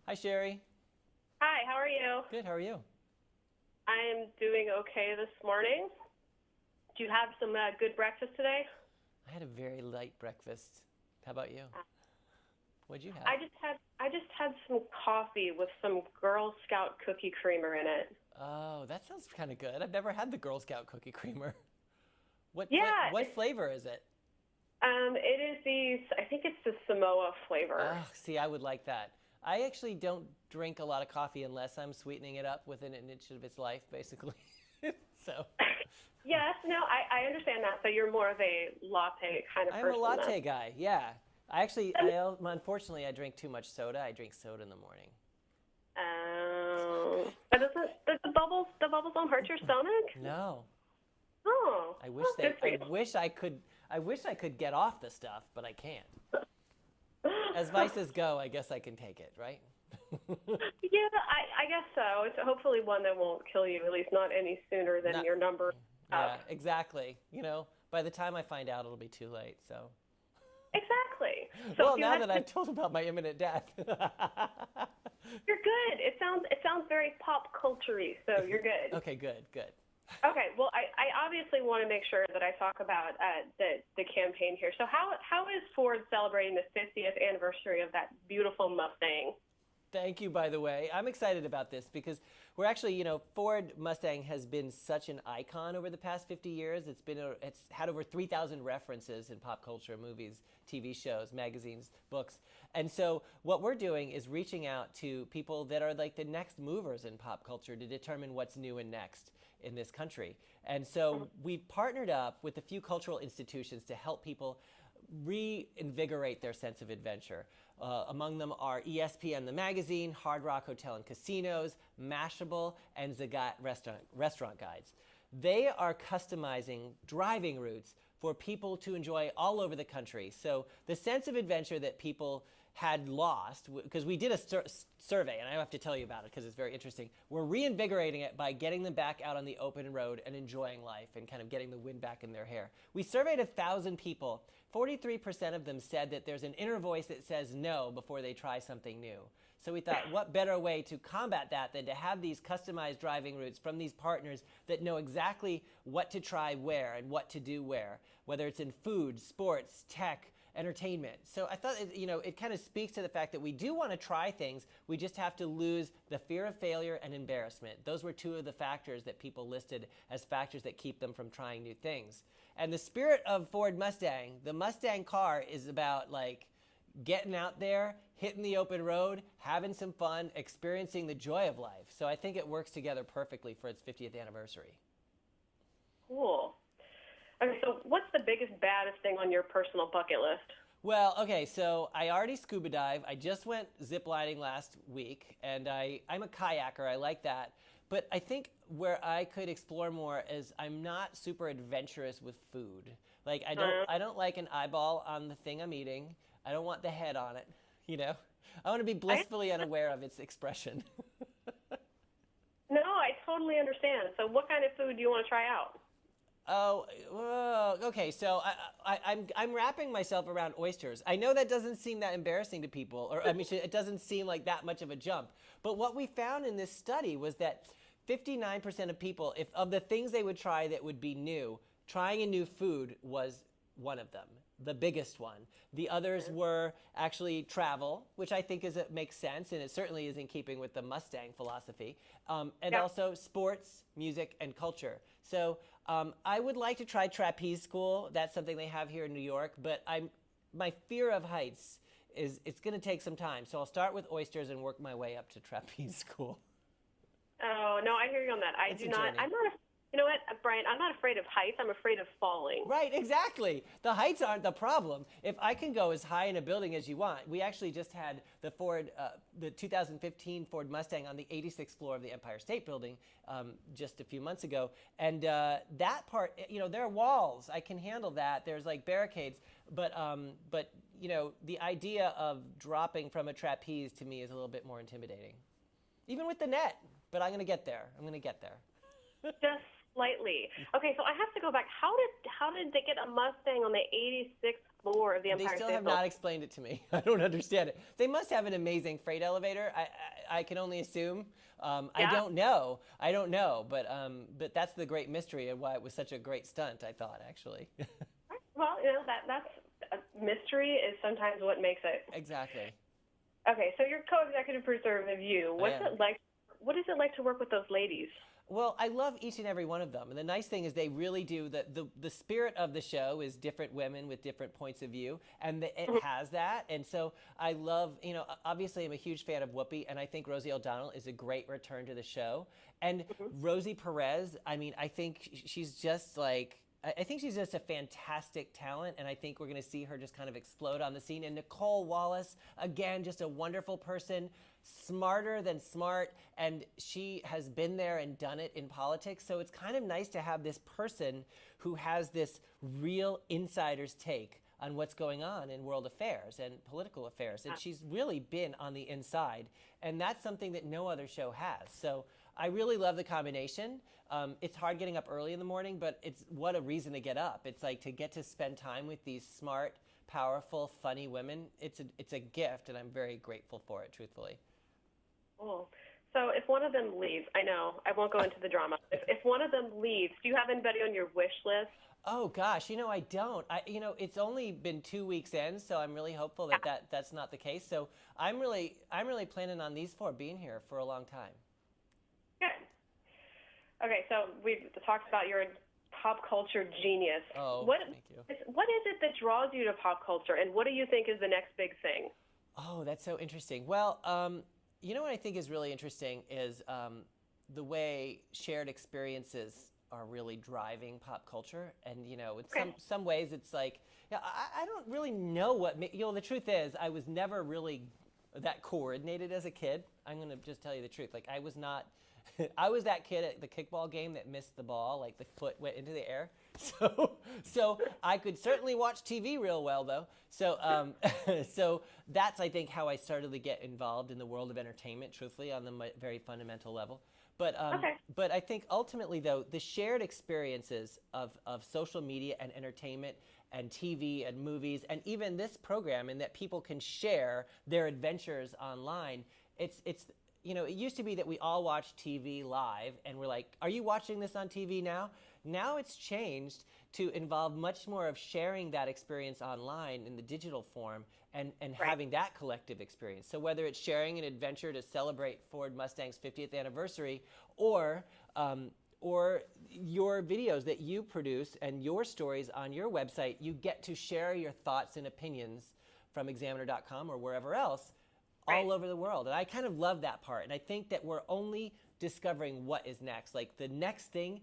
Hi, Sherry. Hi, how are you? Good. How are you? I'm doing okay this morning. Do you have some good breakfast today? I had a very light breakfast. How about you? Uh, What'd you have? I just had some coffee with some Girl Scout cookie creamer in it. Oh, that sounds kind of good. I've never had the Girl Scout cookie creamer. Yeah, What flavor is it? it is I think it's the Samoa flavor. Oh, see, I would like that. I actually don't drink a lot of coffee unless I'm sweetening it up within an inch of its life, basically. So, Yes, no, I understand that. So you're more of a latte kind of I'm a person then. latte guy. Yeah. Unfortunately, I drink too much soda. I drink soda in the morning. But does the bubbles don't hurt your stomach? No. Oh, I wish well, they good for you. I wish I could get off the stuff, but I can't. As vices go, I guess I can take it, right? Yeah, I guess so. It's hopefully one that won't kill you, at least not any sooner than Not, your number yeah, up. exactly. By the time I find out, it'll be too late. So, Exactly. So if well, you now had that to, I've told about my imminent death. you're good. It sounds very pop culture-y, so you're good. Okay, good, good. Okay. Well, I obviously want to make sure that I talk about the campaign here. So how is Ford celebrating the 50th anniversary of that beautiful Mustang? Thank you, by the way. I'm excited about this because we're actually, Ford Mustang has been such an icon over the past 50 years. It's had over 3,000 references in pop culture, movies, TV shows, magazines, books. And so what we're doing is reaching out to people that are like the next movers in pop culture to determine what's new and next in this country. And so we've partnered up with a few cultural institutions to help people reinvigorate their sense of adventure. Among them are ESPN the magazine, Hard Rock Hotel and Casinos, Mashable, and Zagat restaurant guides. They are customizing driving routes for people to enjoy all over the country. So the sense of adventure that people had lost, because we did a survey, and I have to tell you about it because it's very interesting. We're reinvigorating it by getting them back out on the open road and enjoying life and kind of getting the wind back in their hair. We surveyed 1,000 people. 43% of them said that there's an inner voice that says no before they try something new. So we thought, what better way to combat that than to have these customized driving routes from these partners that know exactly what to try where and what to do where, whether it's in food, sports, tech, entertainment. So I thought, it kind of speaks to the fact that we do want to try things. We just have to lose the fear of failure and embarrassment. Those were two of the factors that people listed as factors that keep them from trying new things. And the spirit of Ford Mustang, the Mustang car is about like getting out there, hitting the open road, having some fun, experiencing the joy of life. So I think it works together perfectly for its 50th anniversary. Cool. Okay, so what's the biggest, baddest thing on your personal bucket list? Well, okay, so I already scuba dive. I just went zip lining last week, and I'm a kayaker. I like that. But I think where I could explore more is I'm not super adventurous with food. Like I don't like an eyeball on the thing I'm eating. I don't want the head on it, you know? I want to be I blissfully unaware of its expression. No, I totally understand. So what kind of food do you want to try out? Oh, well, okay. So I'm wrapping myself around oysters. I know that doesn't seem that embarrassing to people, or I mean, it doesn't seem like that much of a jump. But what we found in this study was that 59% of people, if of the things they would try that would be new, trying a new food was one of them, the biggest one. The others were actually travel, which I think makes sense, and it certainly is in keeping with the Mustang philosophy, and Yeah. also sports, music, and culture. So I would like to try trapeze school. That's something they have here in New York, but my fear of heights is it's going to take some time. So I'll start with oysters and work my way up to trapeze school. Oh, no, I hear you on that. I It's do a not. journey. You know what, Brian? I'm not afraid of heights. I'm afraid of falling. Right, exactly. The heights aren't the problem. If I can go as high in a building as you want, we actually just had the 2015 Ford Mustang on the 86th floor of the Empire State Building just a few months ago, and that part, there are walls. I can handle that. There's like barricades, but the idea of dropping from a trapeze to me is a little bit more intimidating, even with the net. But I'm going to get there. I'm going to get there. Just Slightly. Okay, so I have to go back. How did they get a Mustang on the 86th floor of the They Empire still State have Building? not explained it to me. I don't understand it. They must have an amazing freight elevator. I can only assume. I Yeah. don't know. I don't know. But that's the great mystery and why it was such a great stunt, I thought, actually. Well, that's mystery is sometimes what makes it. Exactly. Okay, so you're co-executive producer of You. I What's am. it like? What is it like to work with those ladies? Well, I love each and every one of them. And the nice thing is they really do, the spirit of the show is different women with different points of view. And it has that. And so I love, obviously I'm a huge fan of Whoopi. And I think Rosie O'Donnell is a great return to the show. And Rosie Perez, I mean, I think she's just like, I think she's just a fantastic talent, and I think we're going to see her just kind of explode on the scene. And Nicole Wallace, again, just a wonderful person, smarter than smart, and she has been there and done it in politics. So it's kind of nice to have this person who has this real insider's take on what's going on in world affairs and political affairs. And she's really been on the inside, and that's something that no other show has. So I really love the combination. It's hard getting up early in the morning, but it's what a reason to get up. It's like to get to spend time with these smart, powerful, funny women. It's a gift, and I'm very grateful for it, truthfully. Cool. So if one of them leaves, I know, I won't go into the drama. If one of them leaves, do you have anybody on your wish list? Oh gosh, I don't. It's only been 2 weeks in, so I'm really hopeful that's not the case. So I'm really planning on these four being here for a long time. Good. Okay, so we've talked about your pop culture genius. Oh, thank you. What is it that draws you to pop culture, and what do you think is the next big thing? Oh, that's so interesting. Well, what I think is really interesting is the way shared experiences are really driving pop culture. And, in some ways it's like, I don't really know what, the truth is I was never really that coordinated as a kid. I'm going to just tell you the truth. Like I was not, I was that kid at the kickball game that missed the ball, like the foot went into the air. So I could certainly watch TV real well, though. So so that's, I think, how I started to get involved in the world of entertainment, truthfully, on the very fundamental level. But I think ultimately, though, the shared experiences of social media and entertainment and TV and movies and even this program, in that people can share their adventures online, it's it used to be that we all watch TV live and we're like, are you watching this on TV now? Now it's changed to involve much more of sharing that experience online in the digital form and having that collective experience. So whether it's sharing an adventure to celebrate Ford Mustang's 50th anniversary or your videos that you produce and your stories on your website, you get to share your thoughts and opinions from examiner.com or wherever else all over the world. And I kind of love that part. And I think that we're only discovering what is next. Like the next thing,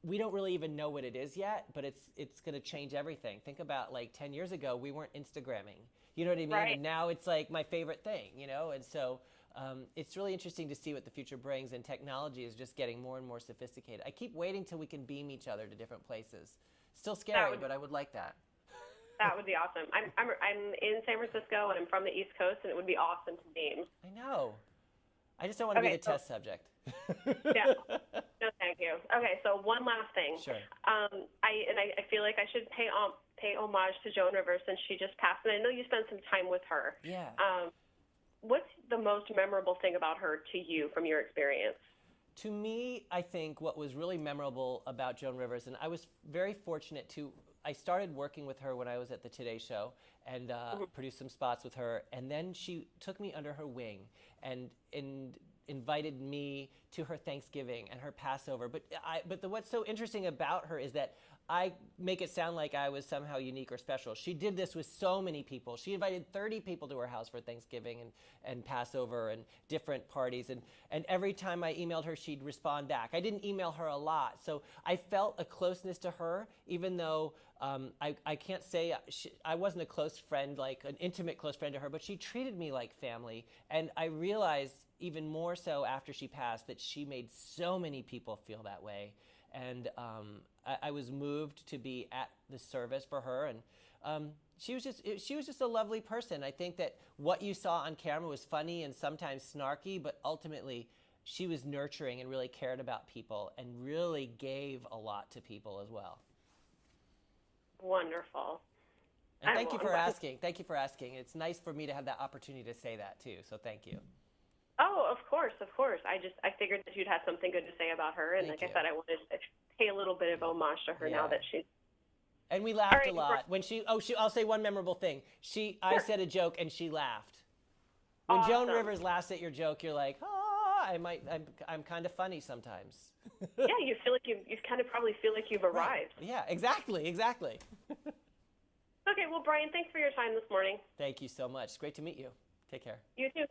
we don't really even know what it is yet, but it's going to change everything. Think about like 10 years ago, we weren't Instagramming. You know what I mean? Right. And now it's like my favorite thing, And so it's really interesting to see what the future brings, and technology is just getting more and more sophisticated. I keep waiting till we can beam each other to different places. Still scary, but I would like that. That would be awesome. I'm in San Francisco, and I'm from the East Coast, and it would be awesome to beam. I know. I just don't want to be the test subject. Yeah. No, thank you. Okay, so one last thing. Sure. I feel like I should pay homage to Joan Rivers since she just passed, and I know you spent some time with her. Yeah. What's the most memorable thing about her to you from your experience? To me, I think what was really memorable about Joan Rivers, and I was very fortunate I started working with her when I was at the Today Show and produced some spots with her, and then she took me under her wing and invited me to her Thanksgiving and her Passover. But what's so interesting about her is that I make it sound like I was somehow unique or special. She did this with so many people. She invited 30 people to her house for Thanksgiving and Passover and different parties. And every time I emailed her, she'd respond back. I didn't email her a lot. So I felt a closeness to her, even though I can't say I wasn't a close friend, like an intimate close friend to her, but she treated me like family. And I realized even more so after she passed that she made so many people feel that way. And I was moved to be at the service for her, and she was just a lovely person. I think that what you saw on camera was funny and sometimes snarky, but ultimately she was nurturing and really cared about people and really gave a lot to people as well. Wonderful. And thank you for asking. Thank you for asking. It's nice for me to have that opportunity to say that too. So thank you. Oh, of course, of course. I figured that you'd have something good to say about her, and Thank like you. I said, I wanted to pay a little bit of homage to her now that she's. And we laughed right, a lot when I'll say one memorable thing. I said a joke and she laughed. When Awesome. Joan Rivers laughs at your joke, you're like, I'm kind of funny sometimes. Yeah, you feel like you kind of probably feel like you've arrived. Right. Yeah, exactly. Okay, well, Brian, thanks for your time this morning. Thank you so much. It's great to meet you. Take care. You too.